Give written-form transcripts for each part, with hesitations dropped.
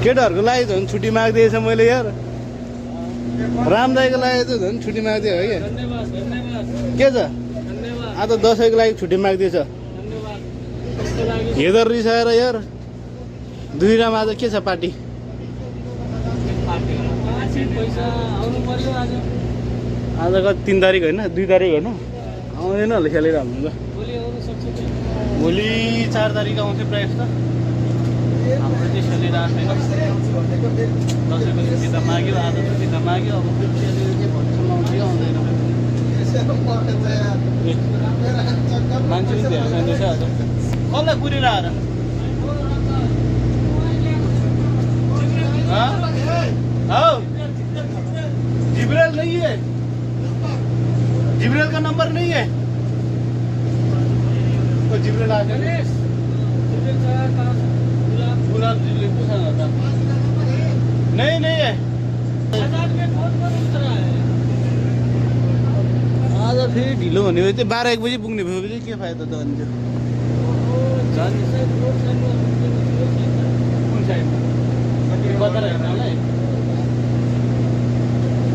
केटाहरूको लागि झन् छुट्टी माग्दैछ मैले यार रामदाईको लागि चाहिँ झन् छुट्टी माग्दै हो कि के छ आज दसैँको लागि छुट्टी माग्दैछ हेदर रिसाएर यार दुई राम आज के छ पार्टी आज कति 3 तारिक होइन 2 तारिक होइन आउँदैन होला खेलेर हाम्रो त भोलि 4 तारिक आउँछ प्रायः जस्तो हाम्रो चाहिँ खेलिरहेको छैन दसैँको छुट्टी त माग्यो आज छुट्टी त माग्यो अब खेलेर के भन्छ आउँछ कि आउँदैन मान्छे पनि धेरै जाँदैछ आज कसलाई कुरेर आएर जिब्रेल नहीं है जिब्रेल का नंबर नहीं है तो जिब्रेल आ गया गुलाब जिब्रेल पूछा था नहीं नहीं है आज फेरि ढिलो हुने भयो त्यो 12-1 बजी पुग्ने भयो के फाइदा त अनि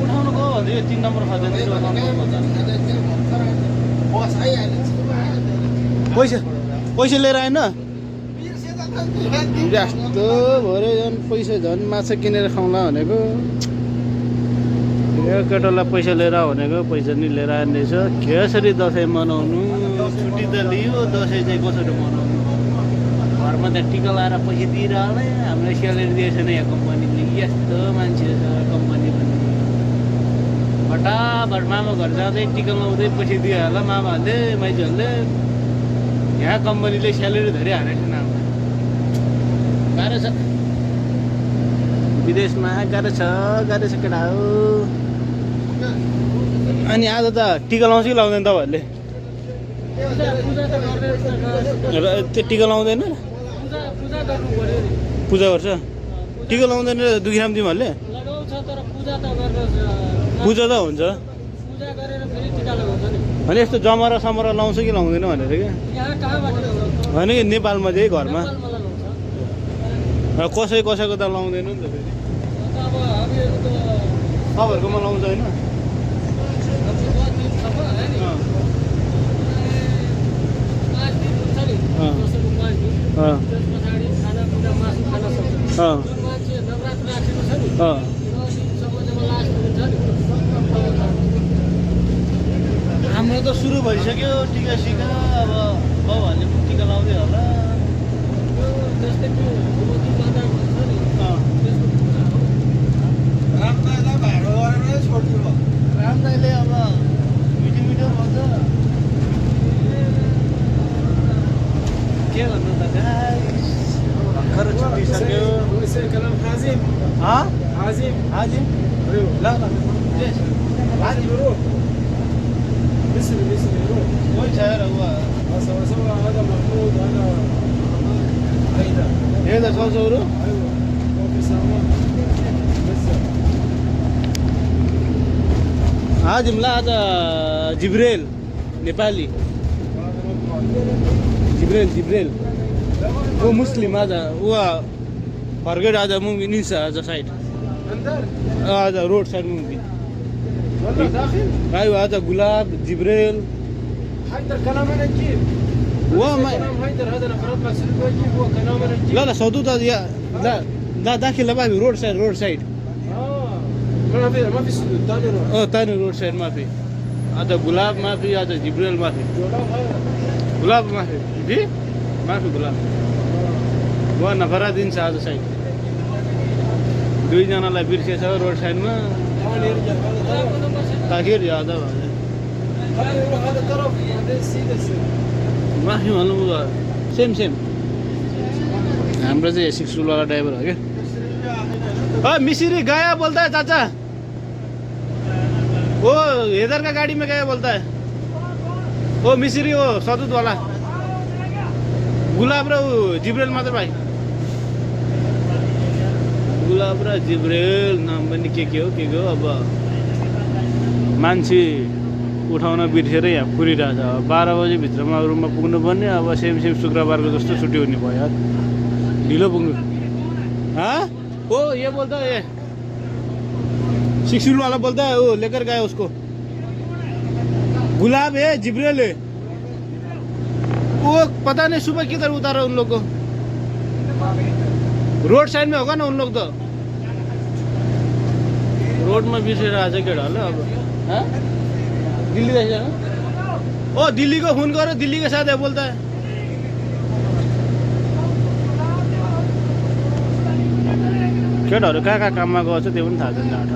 उठाउनु गयो भने 3 नम्बर खाँदैन पैसा लिएर आएन जस्तो भरे झन् पैसा झन् माछा किनेर खाउँला भनेको यो केटालाई पैसा लिएर भनेको पैसा नि लिएर आएछ कसरी दसैँ मनाउनु छुट्टी त लियो दसैँ चाहिँ कसरी मनाउनु घरमा त टिका लाएर पैसा दिइरहने हामीलाई स्यालेरी दिएछ नि यहाँ कम्पनीले यस्तो मान्छे छ कम्पनी पनि फटाफट मामा घर जाँदै टिका लाउँदै पैसा दियो होला मामाहरूले माइजूहरूले यहाँ कम्पनीले स्यालेरी धेरै हालेको छैन हामीलाई गाह्रो छ विदेशमा गाह्रो छ केटा हो अनि आज त टिका लाउँछ कि लाउँदैन तपाईँहरूले त्यो टिका लाउँदैन पूजा गर्छ टिका लाउँदैन दुखीराम तिमीहरूले पूजा त हुन्छ अनि यस्तो जमरा समरा लाउँछ कि लाउँदैन भनेर क्या होइन कि नेपालमा चाहिँ घरमा कसैको त लाउँदैन नि त फेरि तपाईँहरूकोमा लाउँछ होइन हाम्रो त सुरु भइसक्यो टिका सिका अब बाउहरूले पनि टिका लाउँदै होला रामदाईले अब मिठो भन्छ के भन्नु त गाइस भर्खर छुटिसक्यो हाजिम ल कोही छ र हेर्दा सौसौहरू हाजिमला आज जिब्रेल नेपाली जिब्रेल वो मुस्लिम आज वो फर्केट आज मूवी निस्छ आज साइड आज रोड साइड मूवी ايوه هذا غلاب جبريل حيدر كلام نجيب كلام حيدر هذا نفرات مسؤول وجيب هو كلام نجيب لا صوته لا داخل لبابي رود سايد ما في سدود ثاني روح ثاني رود سايد ما في هذا غلاب ما في هذا جبريل ما في غلاب ما في دي ما في غلاب वो नफरत दिन से आज साइड दुई जनालाई बिर्सेछ रोड साइडमा ताखेर ज्यादा هذا طرف माफी भन्नु सेम हाम्रो चाहिँ 6 रुल वाला ड्राइभर हो क्या मिसिरी गया बोलता है चाचा वो हेदर का गाड़ी में गया बोलता है वो मिसिरी वो सदुत वाला गुलाब र जिब्रेल मात्र भाइ गुलाब र जिब्रेल नाम पनि के हो अब मान्छे उठाउन बिर्सेरै यहाँ पुरिरहेछ 12 बजे भित्रमा रुममा पुग्नुपर्ने अब सेम शुक्रबारको जस्तो छुट्टी हुने भयो यार ढिलो पुग्नु ओ ये बोलता है, ये 6 वाला बोलता है, वो लेकर गया उसको। गुलाब है, जिब्रेल है, वो पता नहीं सुबह किधर उतारा उन लोग को। रोड साइड में होगा ना उन लोग तो। रोड में बिसेर आज के डाल अब। हाँ? दिल्ली देखिए ना। ओ दिल्ली को फोन करो, दिल्ली के साथ है बोलता है। केटाहरू कहाँ कहाँ काममा गएको छ त्यो पनि थाहा छैन आठ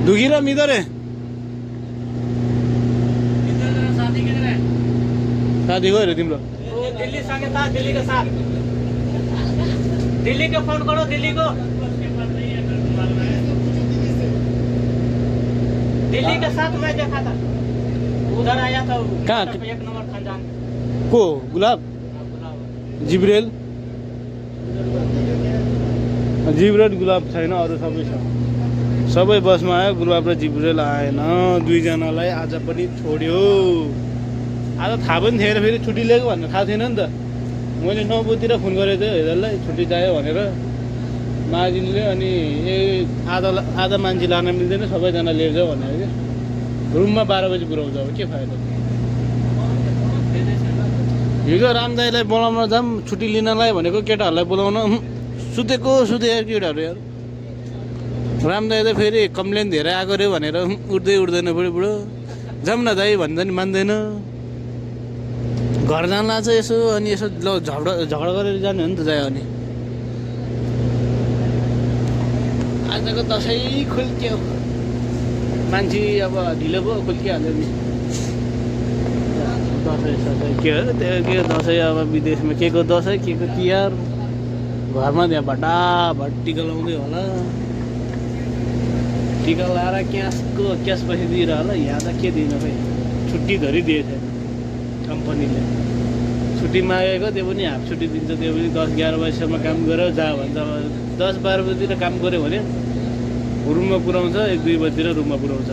दुखी र मिदो रे साथी गयो तिम्रो दिल्ली सँगै था, दिल्ली के साथ। दिल्ली को फोन करो, दिल्ली को। दिल्ली के साथ मैं देखा था, उधर आया था। कहाँ? 1 नंबर खंजान को गुलाब जिब्रेल जिब्रेल गुलाब छैन, अरू सबै छ। सबै बसमा आयो, गुलाब र जिब्रेल आएन। दुईजनालाई आज पनि छोड्यो। आज थाहा पनि थिएन, फेरि छुट्टी लिएको भनेर थाहा थिएन नि त। मैले 9 बजीतिर फोन गरेको थिएँ हेदरलाई छुट्टी चाहियो भनेर महाजिनले। अनि आधा मान्छे लान मिल्दैन, सबैजना लिएर जाऊ भनेर क्या। रुममा 12 बजी पुऱ्याउँछ, अब के फाइदा। हिजो रामदाईलाई बोलाउन जाऊँ छुट्टी लिनलाई भनेको, केटाहरूलाई बोलाउन सुतेको केटाहरू यार। रामदाई त फेरि कम्प्लेन धेरै आएको रे भनेर उठ्दै उठ्दैन फेरि बुढो। जाऊँ न दाइ भन्दा नि मान्दैन। घर जानला चाहिँ यसो अनि यसो झगडा गरेर जाने हो नि त जायो अनि। आजको दसैँ खुल्क्यो, मान्छे अब ढिलो भयो, खुल्किहाल्यो नि। दसैँ ससैँ के हो त्यो, के दसैँ अब विदेशमा के को दसैँ, के को तिहार। घरमा त्यहाँ भटाभट टिका लाउँदै होला। टिका लाएर क्यास पैसा दिएर होला। यहाँ त के दिनु खै, छुट्टी धरि दिएछ कम्पनीले। छुट्टी मागेको त्यो पनि हाफ छुट्टी दिन्छ, त्यो पनि 10-11 बजीसम्म काम गरेर जा भन्छ। 10-12 बजीतिर काम गऱ्यो भने रुममा पुऱ्याउँछ, 1-2 बजीतिर रुममा पुऱ्याउँछ।